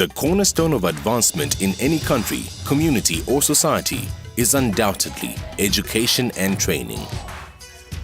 The cornerstone of advancement in any country, community or society is undoubtedly education and training.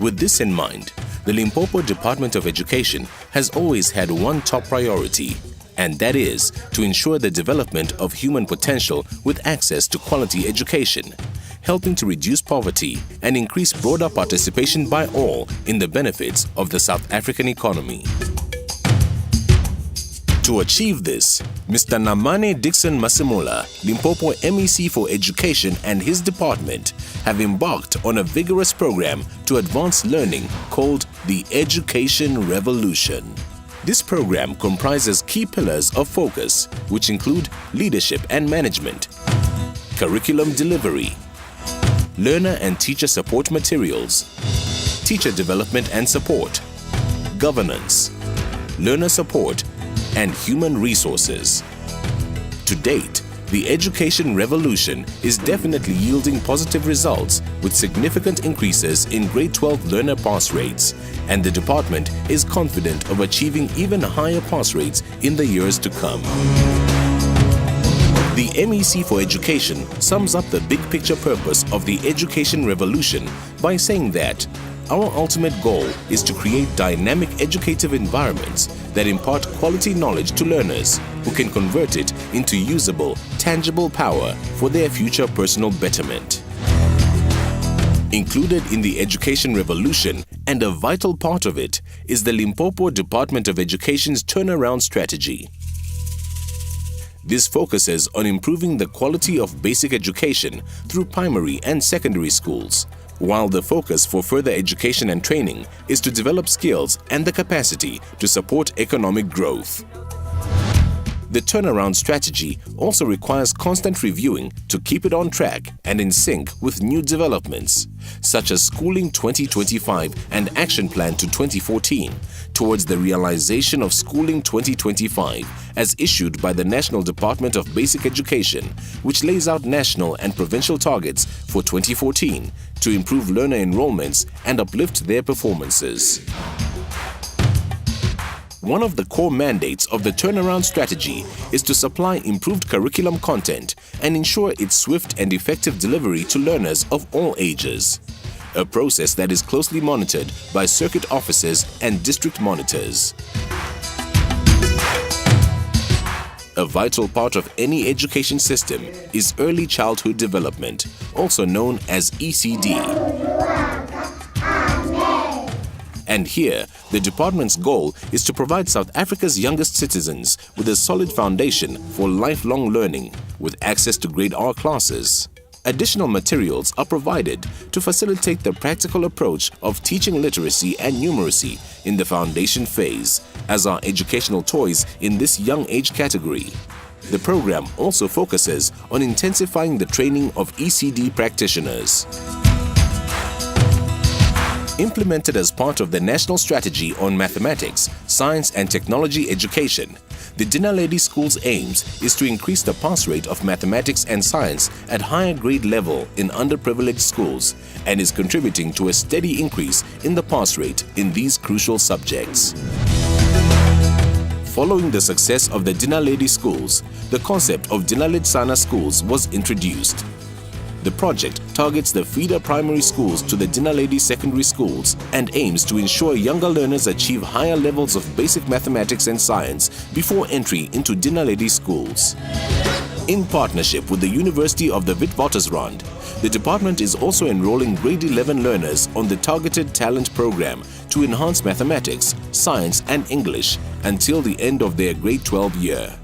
With this in mind, the Limpopo Department of Education has always had one top priority, and that is to ensure the development of human potential with access to quality education, helping to reduce poverty and increase broader participation by all in the benefits of the South African economy. To achieve this, Mr. Namane Dixon Masemola, Limpopo MEC for Education, and his department have embarked on a vigorous program to advance learning called the Education Revolution. This program comprises key pillars of focus, which include leadership and management, curriculum delivery, learner and teacher support materials, teacher development and support, governance, learner support, and human resources. To date, the Education Revolution is definitely yielding positive results with significant increases in grade 12 learner pass rates, and the department is confident of achieving even higher pass rates in the years to come. The MEC for Education sums up the big picture purpose of the Education Revolution by saying that our ultimate goal is to create dynamic educative environments that impart quality knowledge to learners who can convert it into usable, tangible power for their future personal betterment. Included in the Education Revolution, and a vital part of it, is the Limpopo Department of Education's turnaround strategy. This focuses on improving the quality of basic education through primary and secondary schools, while the focus for further education and training is to develop skills and the capacity to support economic growth. The turnaround strategy also requires constant reviewing to keep it on track and in sync with new developments, such as Schooling 2025 and Action Plan to 2014, towards the realization of Schooling 2025 as issued by the National Department of Basic Education, which lays out national and provincial targets for 2014 to improve learner enrollments and uplift their performances. One of the core mandates of the turnaround strategy is to supply improved curriculum content and ensure its swift and effective delivery to learners of all ages, a process that is closely monitored by circuit officers and district monitors. A vital part of any education system is early childhood development, also known as ECD. And here, the department's goal is to provide South Africa's youngest citizens with a solid foundation for lifelong learning, with access to grade R classes. Additional materials are provided to facilitate the practical approach of teaching literacy and numeracy in the foundation phase, as are educational toys in this young age category. The program also focuses on intensifying the training of ECD practitioners. Implemented as part of the National Strategy on Mathematics, Science and Technology Education, the Dinaledi School's aims is to increase the pass rate of mathematics and science at higher grade level in underprivileged schools and is contributing to a steady increase in the pass rate in these crucial subjects. Following the success of the Dinaledi Schools, the concept of Dinaledi Schools was introduced. The project targets the feeder primary schools to the Dinaledi secondary schools and aims to ensure younger learners achieve higher levels of basic mathematics and science before entry into Dinaledi schools. In partnership with the University of the Witwatersrand, the department is also enrolling grade 11 learners on the Targeted Talent Program to enhance mathematics, science and English until the end of their grade 12 year.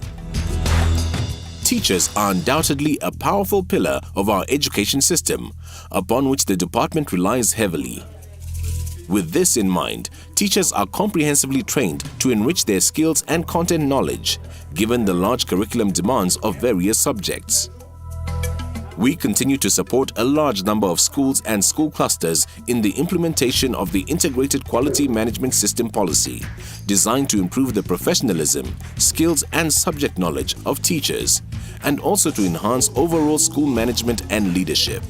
Teachers are undoubtedly a powerful pillar of our education system, upon which the department relies heavily. With this in mind, teachers are comprehensively trained to enrich their skills and content knowledge, given the large curriculum demands of various subjects. We continue to support a large number of schools and school clusters in the implementation of the Integrated Quality Management System policy, designed to improve the professionalism, skills and subject knowledge of teachers, and also to enhance overall school management and leadership.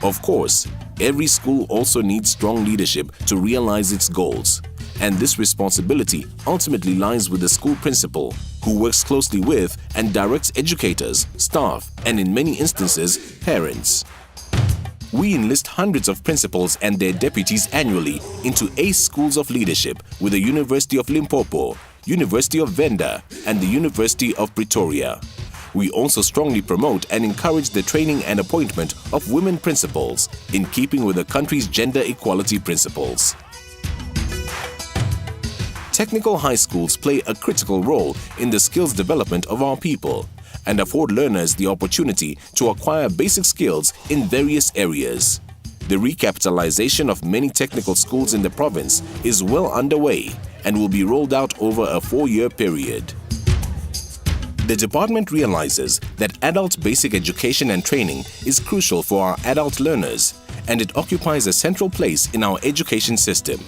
Of course, every school also needs strong leadership to realize its goals. And this responsibility ultimately lies with the school principal, who works closely with and directs educators, staff, and in many instances, parents. We enlist hundreds of principals and their deputies annually into ACE schools of leadership with the University of Limpopo, University of Venda, and the University of Pretoria. We also strongly promote and encourage the training and appointment of women principals in keeping with the country's gender equality principles. Technical high schools play a critical role in the skills development of our people and afford learners the opportunity to acquire basic skills in various areas. The recapitalization of many technical schools in the province is well underway and will be rolled out over a 4-year period. The department realizes that adult basic education and training is crucial for our adult learners, and it occupies a central place in our education system.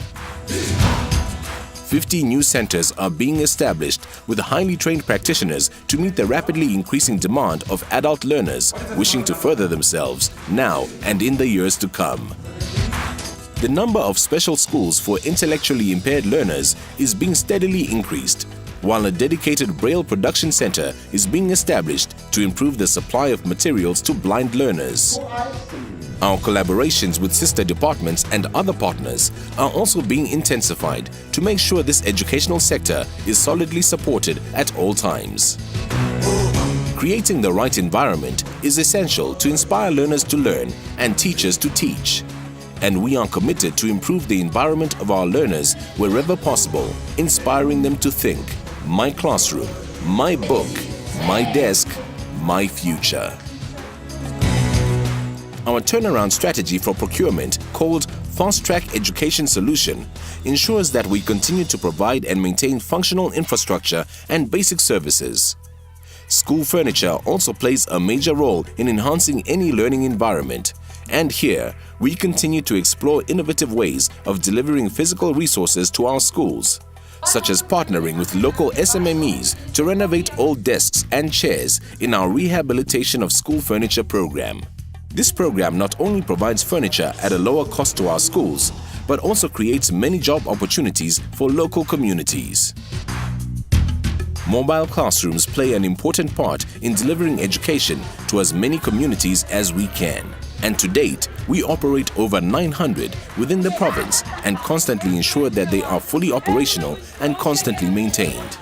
50 new centers are being established with highly trained practitioners to meet the rapidly increasing demand of adult learners wishing to further themselves now and in the years to come. The number of special schools for intellectually impaired learners is being steadily increased, while a dedicated Braille production center is being established to improve the supply of materials to blind learners. Our collaborations with sister departments and other partners are also being intensified to make sure this educational sector is solidly supported at all times. Creating the right environment is essential to inspire learners to learn and teachers to teach. And we are committed to improve the environment of our learners wherever possible, inspiring them to think, my classroom, my book, my desk, my future. Our turnaround strategy for procurement, called Fast Track Education Solution, ensures that we continue to provide and maintain functional infrastructure and basic services. School furniture also plays a major role in enhancing any learning environment. And here, we continue to explore innovative ways of delivering physical resources to our schools, such as partnering with local SMMEs to renovate old desks and chairs in our Rehabilitation of School Furniture program. This program not only provides furniture at a lower cost to our schools, but also creates many job opportunities for local communities. Mobile classrooms play an important part in delivering education to as many communities as we can. And to date, we operate over 900 within the province and constantly ensure that they are fully operational and constantly maintained.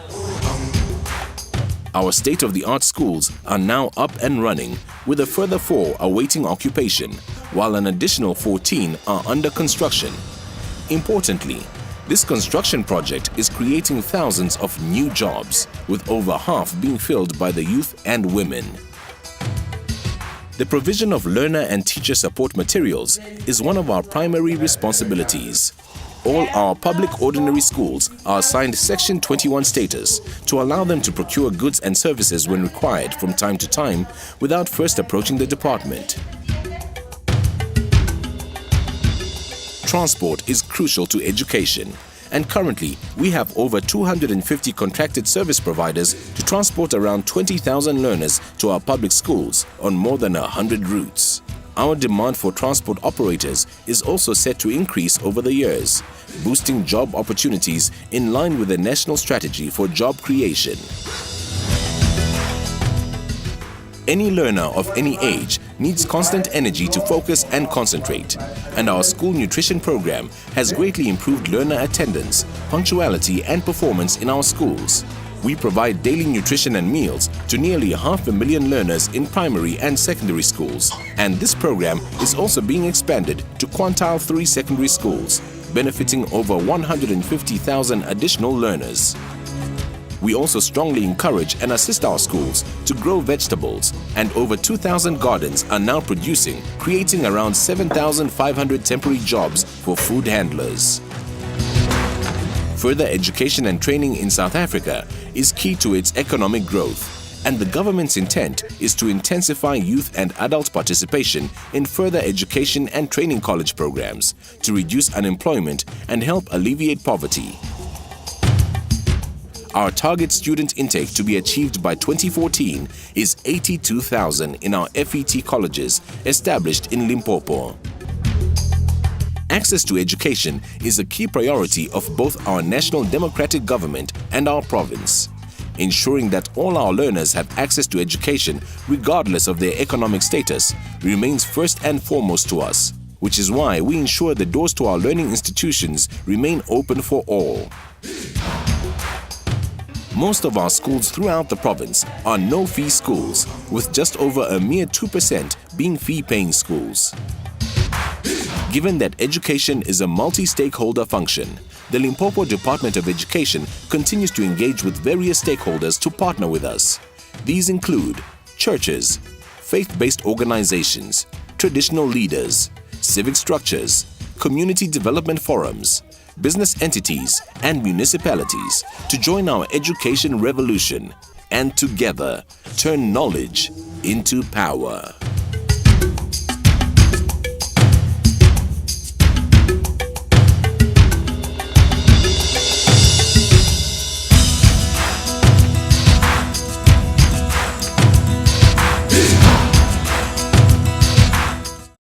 Our state-of-the-art schools are now up and running, with a further 4 awaiting occupation, while an additional 14 are under construction. Importantly, this construction project is creating thousands of new jobs, with over half being filled by the youth and women. The provision of learner and teacher support materials is one of our primary responsibilities. All our public ordinary schools are assigned Section 21 status to allow them to procure goods and services when required from time to time without first approaching the department. Transport is crucial to education, and currently we have over 250 contracted service providers to transport around 20,000 learners to our public schools on more than 100 routes. Our demand for transport operators is also set to increase over the years, boosting job opportunities in line with the national strategy for job creation. Any learner of any age needs constant energy to focus and concentrate, and our school nutrition program has greatly improved learner attendance, punctuality and performance in our schools. We provide daily nutrition and meals to nearly 500,000 learners in primary and secondary schools, and this program is also being expanded to quintile 3 secondary schools, benefiting over 150,000 additional learners. We also strongly encourage and assist our schools to grow vegetables, and over 2,000 gardens are now producing, creating around 7,500 temporary jobs for food handlers. Further education and training in South Africa is key to its economic growth, and the government's intent is to intensify youth and adult participation in further education and training college programs to reduce unemployment and help alleviate poverty. Our target student intake to be achieved by 2014 is 82,000 in our FET colleges established in Limpopo. Access to education is a key priority of both our national democratic government and our province. Ensuring that all our learners have access to education, regardless of their economic status, remains first and foremost to us, which is why we ensure the doors to our learning institutions remain open for all. Most of our schools throughout the province are no-fee schools, with just over a mere 2% being fee-paying schools. Given that education is a multi-stakeholder function, the Limpopo Department of Education continues to engage with various stakeholders to partner with us. These include churches, faith-based organizations, traditional leaders, civic structures, community development forums, business entities, and municipalities to join our education revolution and together turn knowledge into power.